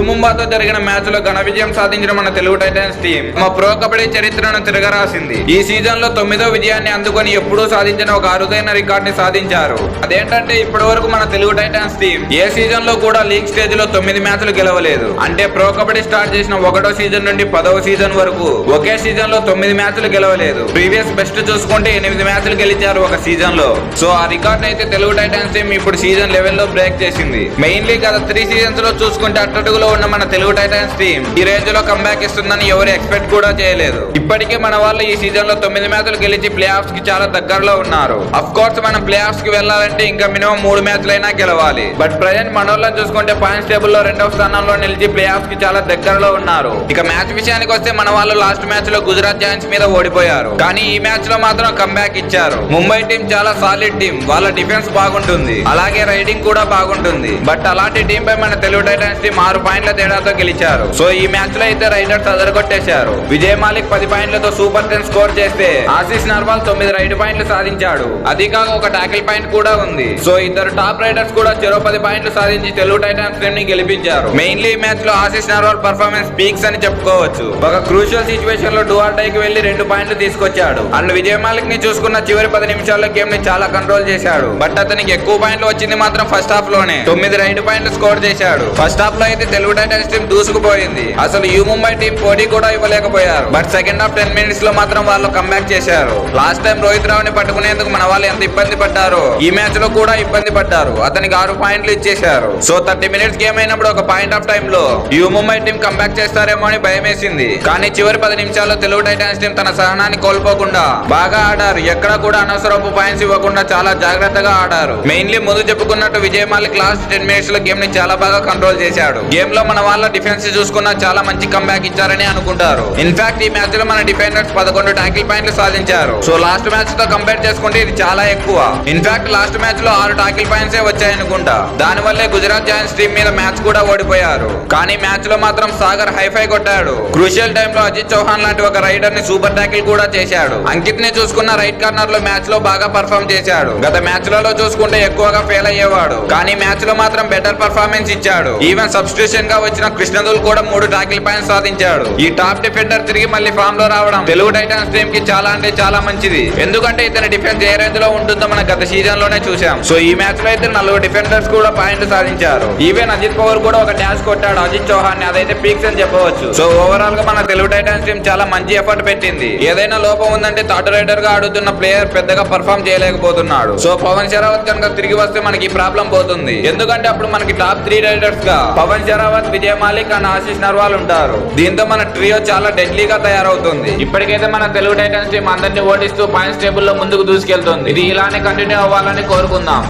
ముంబాతో జరిగిన మ్యాచ్ లో ఘన విజయం సాధించిన మన తెలుగు టైటన్స్ టీం తమ ప్రో కబడ్డీ చరిత్రను తిరగరాసింది. ఈ సీజన్ లో 9వ విజయాన్ని అందుకొని ఎప్పుడూ సాధించిన ఒక అరుదైన రికార్డ్ ని సాధించారు. అదేంటంటే ఇప్పటి వరకు మన తెలుగు టైటన్స్ టీం ఏ సీజన్ లో కూడా లీగ్ స్టేజ్ లో 9 మ్యాచ్లు గెలవలేదు. అంటే ప్రో కబడ్డీ స్టార్ట్ చేసిన 1వ సీజన్ నుండి 10వ సీజన్ వరకు ఒకే సీజన్ లో 9 మ్యాచ్లు గెలవలేదు. ప్రీవియస్ బెస్ట్ చూసుకుంటే 8 మ్యాచ్లు గెలిచారు ఒక సీజన్ లో. సో ఆ రికార్డ్ అయితే తెలుగు టైటన్స్ టీం ఇప్పుడు సీజన్ 11 లో బ్రేక్ చేసింది. మెయిన్లీ గత 3 సీజన్స్ లో చూసుకుంటే అట్టడుగులో ఉన్న మన తెలుగు టైటన్స్ టీం ఈ రేంజ్ లో కంబ్యాక్ ఇస్తుందని ఎవరు ఎక్స్పెక్ట్ కూడా చేయలేదు. ఇప్పటికే మన వాళ్ళు ఈ సీజన్ లో 9 మ్యాచ్లు గెలిచి ప్లే ఆఫ్స్ కి చాలా దగ్గరలో ఉన్నారు. అఫ్ కోర్స్ మనం ప్లే ఆఫ్స్ కి వెళ్ళాలంటే ఇంకా మినిమం 3 మ్యాచ్లైనా గెలవాలి. బట్ ప్రజెంట్ మనోళ్ళని చూసుకుంటే పాయింట్స్ టేబుల్ లో 2వ స్థానంలో నిలిచి ప్లే ఆఫ్స్ కి చాలా దగ్గరలో ఉన్నారు. ఇక మ్యాచ్ విషయానికి వస్తే మన వాళ్ళు లాస్ట్ మ్యాచ్ లో గుజరాత్ జాయింట్స్ మీద ఓడిపోయారు. కానీ ఈ మ్యాచ్ లో మాత్రం కంబ్యాక్ ఇచ్చారు. ముంబై టీం చాలా సాలిడ్ టీం. వాళ్ళ డిఫెన్స్ బాగుంటుంది, అలాగే రైడింగ్ కూడా బాగుంటుంది. బట్ అలాంటి టీం పై మన తెలుగు టైటన్స్ టీం 6 పాయింట్ల తేడాతో గెలిచారు. సో ఈ మ్యాచ్ లో అయితే రైడర్స్ అదరగొట్టేశారు. విజయ్ మాలిక్ 10 పాయింట్లతో సూపర్ 10 స్కోర్ చేస్తే ఆశీష్ నర్వాల్ 9 రైడ్ పాయింట్లు సాధించాడు. అది కాక ఒక టాకిల్ పాయింట్ కూడా ఉంది. సో ఇద్దరు టాప్ రైడర్స్ కూడా చెరో 10 పాయింట్లు సాధించి తెలుగు టైటన్స్ టీం ని గెలిపించారు. మెయిన్లీ ఈ మ్యాచ్ లో ఆశీష్ నర్వాల్ పర్ఫార్మెన్స్ పీక్స్ అని చెప్పుకోవచ్చు. ఒక క్రూషియల్ సిచ్యువేషన్ లో డూ ఆర్ డై కి వెళ్లి 2 పాయింట్లు తీసుకొచ్చాడు. అండ్ విజయ్ మాలిక్ ని చూసుకున్న చివరి 10 నిమిషాల్లో గేమ్ ని చాలా కంట్రోల్ చేశాడు. బట్ అతనికి ఎక్కువ పాయింట్లు వచ్చింది మాత్రం ఫస్ట్ హాఫ్ లోనే. 9 రైడ్ పాయింట్లు స్కోర్ చేశాడు. ఫస్ట్ హాఫ్ లో అయితే తెలుగు టైటన్స్ టీం దూసుకుపోయింది. అసలు యూ ముంబై టీం పోటీ కూడా ఇవ్వలేకపోయారు. బట్ సెకండ్ హాఫ్ 10 మినిట్స్ లో మాత్రం వాళ్ళు కంబ్యాక్ చేశారు. లాస్ట్ టైం రోహిత్ రావు ని పట్టుకునేందుకు మన వాళ్ళు ఎంత ఇబ్బంది పడ్డారో ఈ మ్యాచ్ లో కూడా ఇబ్బంది పడ్డారు. అతనికి 6 పాయింట్లు ఇచ్చేశారు. సో 30 మినిట్స్ గేమ్ అయినప్పుడు ఒక పాయింట్ ఆఫ్ టైం లో యూ ముంబై టీం కంబ్యాక్ చేస్తారేమో అని భయం వేసింది. కానీ చివరి 10 నిమిషాల్లో తెలుగు టైటన్స్ టీం తన సహనాన్ని కోల్పోకుండా బాగా ఆడారు. ఎక్కడ కూడా అనవసరపు పాయింట్స్ ఇవ్వకుండా చాలా జాగ్రత్తగా ఆడారు. మెయిన్లీ ముందు చెప్పుకున్నట్టు విజయ్ మాలిక్ లాస్ట్ 10 మినిట్స్ లో గేమ్ ని చాలా బాగా కంట్రోల్ చేశాడు. గేమ్ లో మన వాళ్ళ డిఫెన్స్ చూసుకున్న చాలా మంచి కంబ్యాక్ ఇచ్చారని అనుకుంటారు. ఇన్ఫాక్ట్ ఈ మ్యాచ్ లో మన డిఫెండర్స్ 11 టాకిల్ పాయింట్లు సాధించారు. సో లాస్ట్ మ్యాచ్ తో కంపేర్ చేసుకుంటే ఇది చాలా ఎక్కువ. ఇన్ఫాక్ట్ లాస్ట్ మ్యాచ్ లో 6 టాకిల్ పాయింట్స్ వచ్చాయనుకుంటా. దాని వల్లే గుజరాత్ జాయింట్స్ టీం మీద మ్యాచ్ కూడా ఓడిపోయారు. కానీ మ్యాచ్ లో మాత్రం సాగర్ హైఫై కొట్టాడు. క్రూషియల్ టైం లో అజిత్ చౌహాన్ లాంటి ఒక రైడర్ ని సూపర్ టాకిల్ కూడా చేశాడు. అంకిత్ ని చూసుకున్న రైట్ కార్నర్ లో మ్యాచ్ లో బాగా పర్ఫార్మ్ చేశాడు. గత మ్యాచ్ లలో చూసుకుంటే ఎక్కువగా ఫెయిల్ అయ్యేవాడు. కానీ మ్యాచ్ లో మాత్రం బెటర్ పర్ఫార్మెన్స్ ఇచ్చాడు. ఈవెన్ సబ్స్టిట్యూషన్ గా వచ్చిన కృష్ణదుల్ కూడా 3 టాకిల్ పాయింట్స్ సాధించాడు. ఈ టాప్ డిఫెండర్ తిరిగి మళ్ళీ ఫామ్ లో రావడం తెలుగు టైటన్స్ టీం కి చాలా అంటే చాలా మంచిది. ఎందుకంటే ఇతని డిఫెన్స్ ఏ రేంజ్ లో ఉంటుందో మనం గత సీజన్ లోనే చూసాం. సో ఈ మ్యాచ్ లో అయితే 4 డిఫెండర్స్ కూడా పాయింట్లు సాధించారు. ఈవెన్ అజిత్ పవర్ కూడా ఒక డాష్ కొట్టాడు అజిత్ చౌహాన్ ని. అదైతే పీక్స్ అని చెప్పవచ్చు. సో ఓవరాల్ గా మన తెలుగు టైటన్స్ టీం చాలా మంచి ఎఫర్ట్ పెట్టింది. ఏదైనా లోపం ఉందంటే థర్డ్ రైడర్ గా ఆడుతున్న ప్లేయర్ పెద్దగా పర్ఫార్మ్ చేయలేకపోతున్నాడు. సో పవన్ షరావత్ కనుక తిరిగి వస్తే మనకి ఈ ప్రాబ్లం పోతుంది. ఎందుకంటే అప్పుడు మనకి టాప్ 3 రైడర్స్ గా పవన్ షరావత్, విజయ్ మాలిక్ అండ్ ఆశీష్ నర్వాల్ ఉంటారు. దీంతో మన ట్రియో చాలా డెడ్లీగా తయారవుతుంది. ఇప్పటికైతే మన తెలుగు టైటన్స్ టీం అందరినీ ఓడిస్తూ పాయింట్స్ టేబుల్ లో ముందుకు దూసుకెళ్తుంది. ఇది ఇలానే కంటిన్యూ అవ్వాలని కోరుకుందాం.